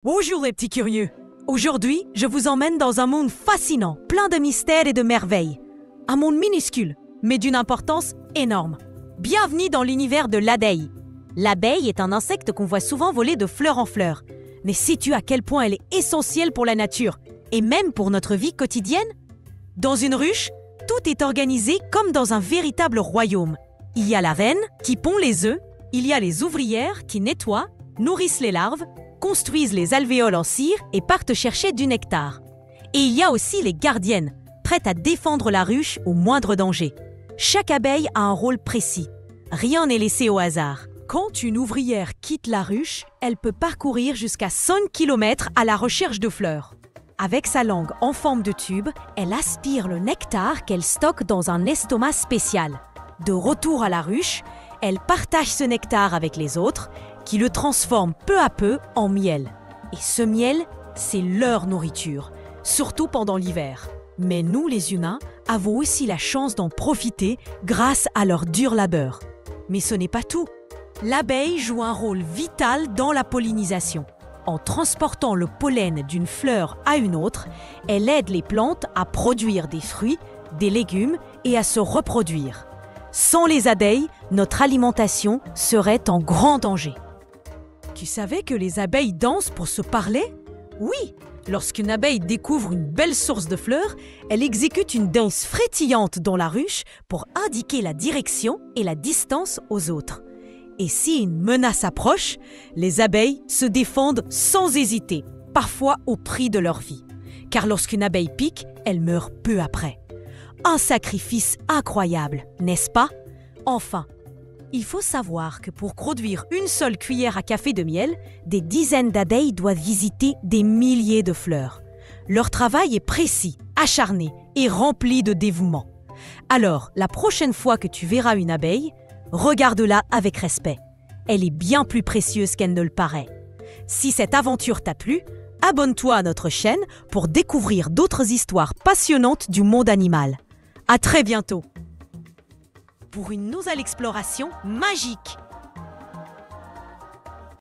Bonjour les petits curieux. Aujourd'hui, je vous emmène dans un monde fascinant, plein de mystères et de merveilles. Un monde minuscule, mais d'une importance énorme. Bienvenue dans l'univers de l'abeille. L'abeille est un insecte qu'on voit souvent voler de fleur en fleur. Mais sais-tu à quel point elle est essentielle pour la nature, et même pour notre vie quotidienne? Dans une ruche, tout est organisé comme dans un véritable royaume. Il y a la reine qui pond les œufs, il y a les ouvrières qui nettoient, nourrissent les larves, construisent les alvéoles en cire et partent chercher du nectar. Et il y a aussi les gardiennes, prêtes à défendre la ruche au moindre danger. Chaque abeille a un rôle précis. Rien n'est laissé au hasard. Quand une ouvrière quitte la ruche, elle peut parcourir jusqu'à 5 km à la recherche de fleurs. Avec sa langue en forme de tube, elle aspire le nectar qu'elle stocke dans un estomac spécial. De retour à la ruche, elle partage ce nectar avec les autres, qui le transforment peu à peu en miel. Et ce miel, c'est leur nourriture, surtout pendant l'hiver. Mais nous, les humains, avons aussi la chance d'en profiter grâce à leur dur labeur. Mais ce n'est pas tout. L'abeille joue un rôle vital dans la pollinisation. En transportant le pollen d'une fleur à une autre, elle aide les plantes à produire des fruits, des légumes et à se reproduire. Sans les abeilles, notre alimentation serait en grand danger. Tu savais que les abeilles dansent pour se parler? Oui, lorsqu'une abeille découvre une belle source de fleurs, elle exécute une danse frétillante dans la ruche pour indiquer la direction et la distance aux autres. Et si une menace approche, les abeilles se défendent sans hésiter, parfois au prix de leur vie. Car lorsqu'une abeille pique, elle meurt peu après. Un sacrifice incroyable, n'est-ce pas? Enfin, il faut savoir que pour produire une seule cuillère à café de miel, des dizaines d'abeilles doivent visiter des milliers de fleurs. Leur travail est précis, acharné et rempli de dévouement. Alors, la prochaine fois que tu verras une abeille, regarde-la avec respect. Elle est bien plus précieuse qu'elle ne le paraît. Si cette aventure t'a plu, abonne-toi à notre chaîne pour découvrir d'autres histoires passionnantes du monde animal. À très bientôt pour une nouvelle exploration magique.